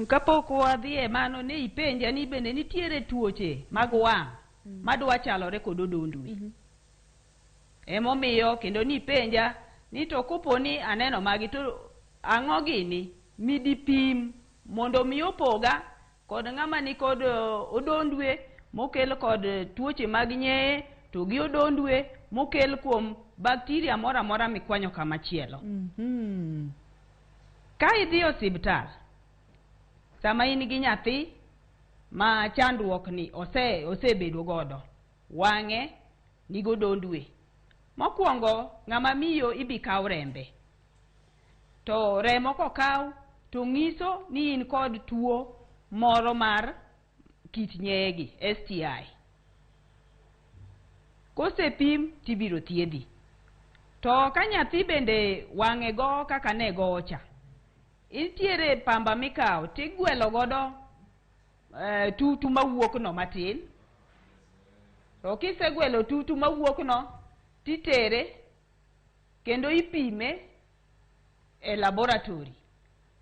Kapok wadhi e mano ne ipenja ni bende nitiere tuoche mag wang' madwa chalore kod odondwe. Emomiyo kendo ni penja ni to kopo ni aneno magi to ang'o gini midi pim mondo mi opoga kod ng'ama ni kod odondwe mokel kod tuoche mag nyeye to gi odondwe mokel kuom bakteria mora mikwanyo kama chielo. Ka idhi osiptal sama in gi nyathi ma chandruok ni osebedo godo, wang'e ni godondwe, mokwongo ng'ama miyo ibi kaw rembe, to remo kokaw to ng'iso ni in kod tuo moro mar kit nyegi, STI. Kosepim tibiro thiedhi. To ka nyathi bende wang'e go kaka ne gocha, intiere pamba mikaw tigwelo godo tutu mawuok no matin. To kisegwelo tutu mawuok no titere kendo ipime e laboratory.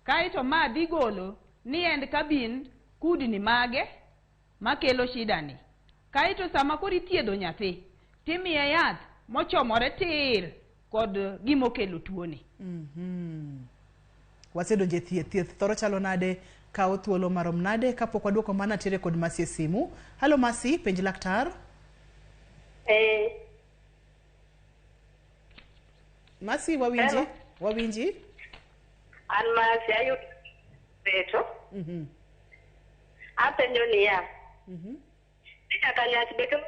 Kaito ma dhi golo ni end kabin kudni mage makelo shida ni. Kaito sama kori thiedho nyathi timiye yath mochomore tir kod gimokelo tuoni. Wasedonje thieth thoro chalo nade kao thuolo marom nade kapok waduoko mana tire kod Masi e simu. Halo Masi, penj laktar. Masi wawinji? Hello. Wawinji? An Masi ayudo beto. Apenjo niya. Nyaka nyach beto.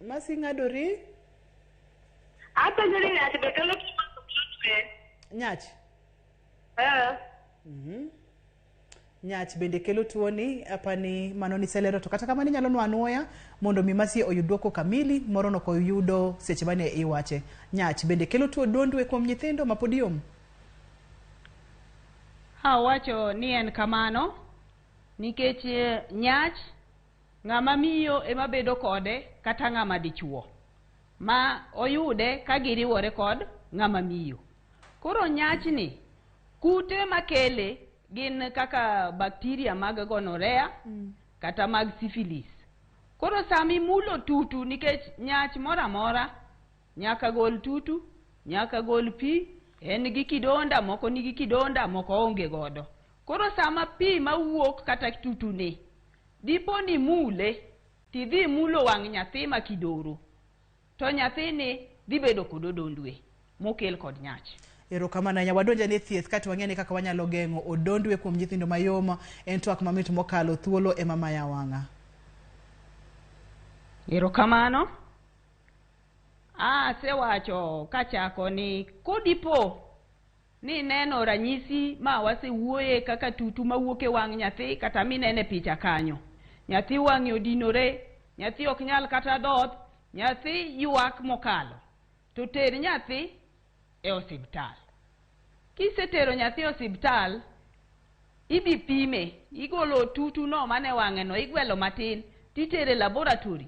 Masi ng'adori? Apenjo ni nyach beto lo Nyach? Nyach bende kelo tuoni apani mano ni selero to kata kamani nyalo nwanuoya mondo mi Masi oyud duoko kamili moro no ko yudo seche mane iwache. Nyach bende kelo tuo odondwe kuom nyithindo mapodium? Wacho ni en kamano nikech nyach ng'ama miyo ema bedo kode kata ng'ama dichuo ma oyude ka giriwore kod ng'ama miyo. Koro nyach ni kute makele gin kaka bakteria mag gonorrhea kata mag syphilis. Koro sami mulo tutu nikech nyach mora mora nyaka gol tutu, nyaka gol pi, en gi kidonda, moko nigi kidonda, moko onge godo. Koro sama pi mawuok kata tutu ni dipo ni mule tidhi mulo wang' nyathi makidoro to nyathi ni dhi bedo kod odondwe mokel kod nyach. Erokamano nyawadonja ne thieth kati wang'eni kaka wanyalo geng'o odondwe kuom nyithindo mayoma en twak mamit mokalo thuolo ema maya wang'a. Erokamano. Sewacho kachako ni kodipo ni neno ranyisi ma wasewuoye kaka tutu mawuok e wang' nyathi kata minene picha kanyo. Nyathi wang'e odinore, nyathi ok nyal kata dhoth, nyathi yuak mokalo. To ter nyathi e osiptal. Kisetero nyathi e osiptal, ibi pime, igolo tutu no mane wang'e no, igwelo matin, titere laboratory.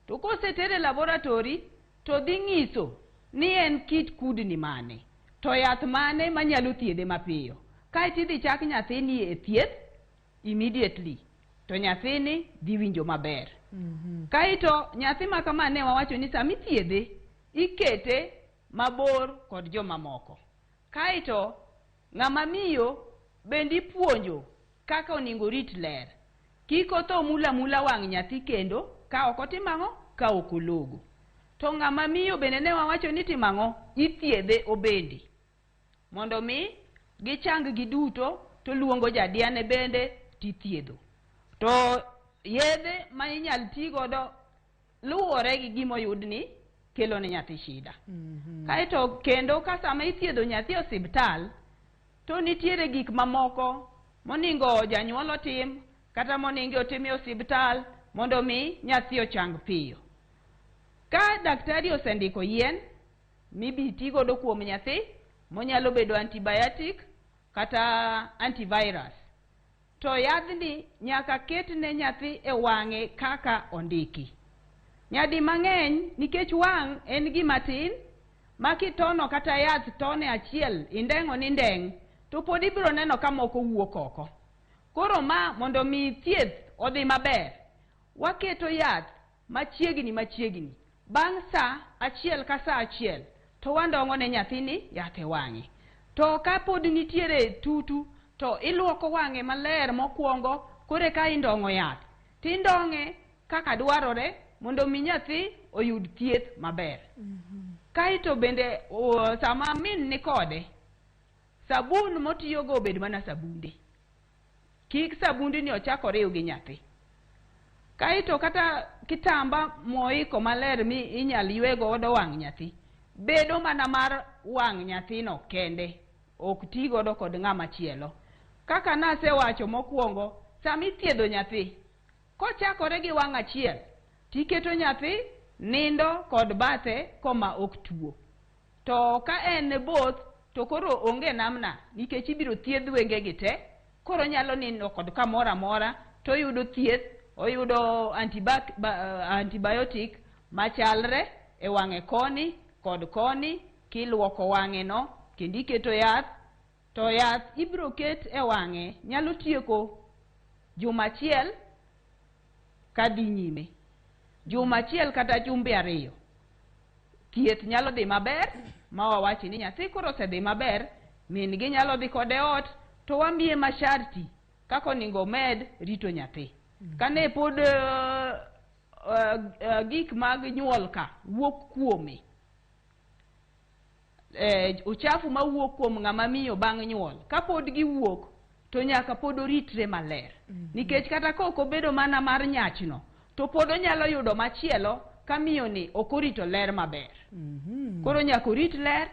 To kosetere laboratory, to dhi ng'iso ni en kit kudni mane, to yath mane manyalo thiedhe mapiyo. Kaito idhi chak nyathini e thieth immediately, to nyathini dhi winjo maber. Kaito nyathi ma kama ne wawacho ni sami thiedhe ikete mabor kod joma moko. Kaito ng'ama miyo bendi puonjo kaka oningo rit ler. Kiko to mula wang' nyathi kendo ka ok otimang'o ka ok ologo. To ng'ama miyo bende ne wawacho ni timang'o ithiedhe obendi. Mondo mi gichang giduto to luongo jadiane bende tithiedho. To yedhe ma inyal ti godo luwore gi gimoyud ni kelo ne nyathi shida. Kaito kendo ka sama ithiedho nyathi e osiptal to nitiere gik mamoko moningo janyuol otim kata moningo otim e osiptal mondo mi nyathi ochang piyo. Ka daktari osendiko yien mibiti godo kuom nyathi monyalo bedo antibiotic kata antivirus, to yadhni nyaka ketne nyathi e wang'e kaka ondiki. Nyadi mang'eny nikech wang' en gima tin makitono kata yath tone achiel indeng'o ni ndeng' to pod ibiro neno ka moko wuok oko. Koro ma mondo mi thieth odhi maber, waketo yath machiegni bang' sa achiel ka sa achiel to wandong'o ne nyathini yath e wang'e. To ka pod nitiere tutu to iluoko wang'e maler mokwongo kore ka indong'o yath. Tindong'e kaka dwarore mondo mi nyathi oyud thieth maber. Kaito bende sama min ni kode, sabun motiyogo obed mana sabunde. Kik sabundi ni ochako riw gi nyathi. Kaito kata kitamba moiko maler mi inyal ywego godo wang' nyathi, bedo mana mar wang' nyathino kende, ok ti godo kod ng'ama chielo. Kaka nasewacho mokwongo, sami thiedho nyathi, kochakore gi wang' achiel, tiketo nyathi nindo kod bathe koma ok tuo. To ka en both, to koro onge namna nikech ibiro thiedh wenge gi te koro nyalo nindo kod kamoro amora to yudo thieth, oyudo antibiotic machalre e wang'e koni kod koni, kiluoko wang'e no kendo iketo yath, to yath ibro ket e wang'e nyalo tieko juma achiel kadhi nyime, juma achiel kata jumbe 2. Thieth nyalo dhi maber ma wawachi ni nyathi koro osedhi maber, min gi nyalo dhi kode ot to wamiye masharti kako onego med rito nyathi. Kane pod gik mag nyuol ka wuok kuome, uchafu ma wuok kuom ng'ama miyo bang' nyuol, kapod giwuok to nyaka pod oritre maler, nikech kata koko bedo mana mar nyachno to pod onyalo yudo machielo ka miyo ni okorito ler maber. Koro nyaka orit ler.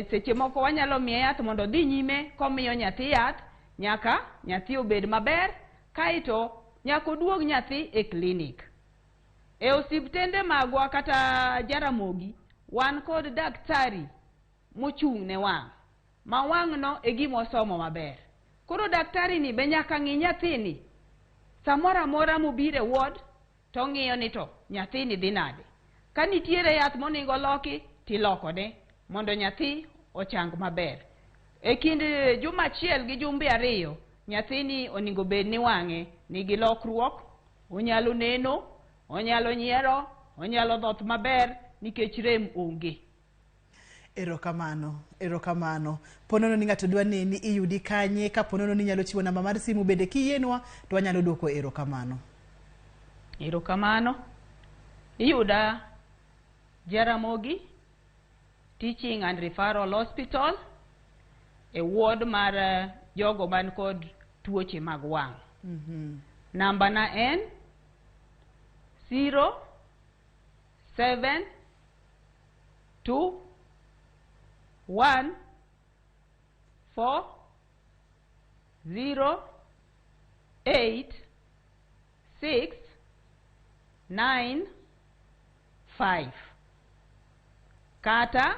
Seche moko wanyalo miye yath mondo odhi nyime komiyo nyathi yath nyaka nyathi obed maber, kaito nyaka oduog nyathi e klinik. E osiptende magwa kata Jaramogi wan kod daktari mochung' ne wang', ma wang' no e gima osomo maber. Koro daktari ni be nyaka ng'i nyathini samoro amora mobire ward to ng'iyo ni to nyathini dhi nade. Ka nitiere yath monego loki tilokone mondo nyathi ochang maber. E kind juma achiel gi jumbe 2 nyathini onego bed ni wang'e nigi lokruok, onyalo neno, onyalo nyiero, onyalo dhoth maber nikech rem onge. Erokamano, erokamano. Ponono ni ng'ato dwa neni iyudi kanye, ka ponono ni nyalo chiwo namba mar simu bende kiyienwa to wanyalo duoko erokamano. Erokamano. Iyuda Jaramogi Teaching and Referral Hospital e ward mar jogo man kod tuoche mag wang'. Namba na en 071408695 kata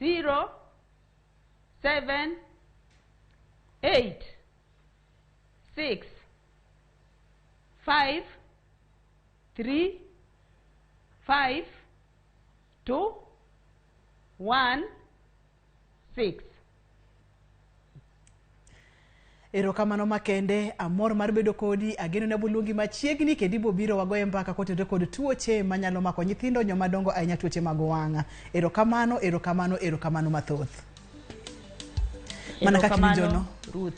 076535216. Erokamano makende, amor mar bedo kodi, ageno na buluongi machiegni kendo ibo biro wagoye mbaka kotenore kod tuoche manyalo mako nyithindo, nyoma dongo ahinya tuoche mag wang'a. Erokamano, erokamano, erokamano mathoth. Mana kaka iwinjo no, Ruth.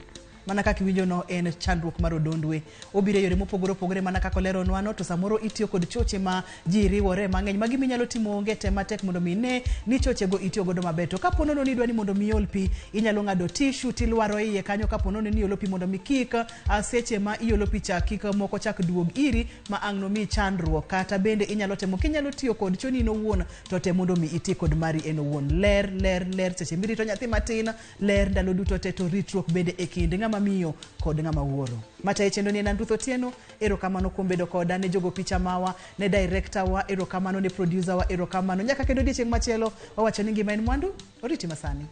Mana kaka iwinjo no en chandruok mar Odondwe. Obiro yore mopogore opogore mana kaka olero nwano, to samoro itiyo kod choche ma ji riwore mang'eny magi minyalo timo onge te matek mondo mine ni choche go itiyo godo maber. To kaponono ni dwani mondo miol pi, inyalo ng'ado tissue tilwaro iye kanyo. Kaponono ni iolo pi mondo mi kik seche ma iolo pi cha kik moko chak duog iri ma ang' no mi chandruok. Kata bende inyalo temo kinyalo tiyo kod choni no wuon to te mondo mi iti kod mari en owuon. Ler seche mirito nyathi matin, ler ndalo duto te, to ritruok bende e kind ng'ama miyo kod ng'ama wuoro. Mataye chendo ni Andruth Otieno. Erokamano kuom bedo koda, ne jogo picha mawa, ne director wa, erokamano ne producer wa, erokamano nyaka kendo odiochieng' machielo wawacho ni ngima en mwandu, oriti masani.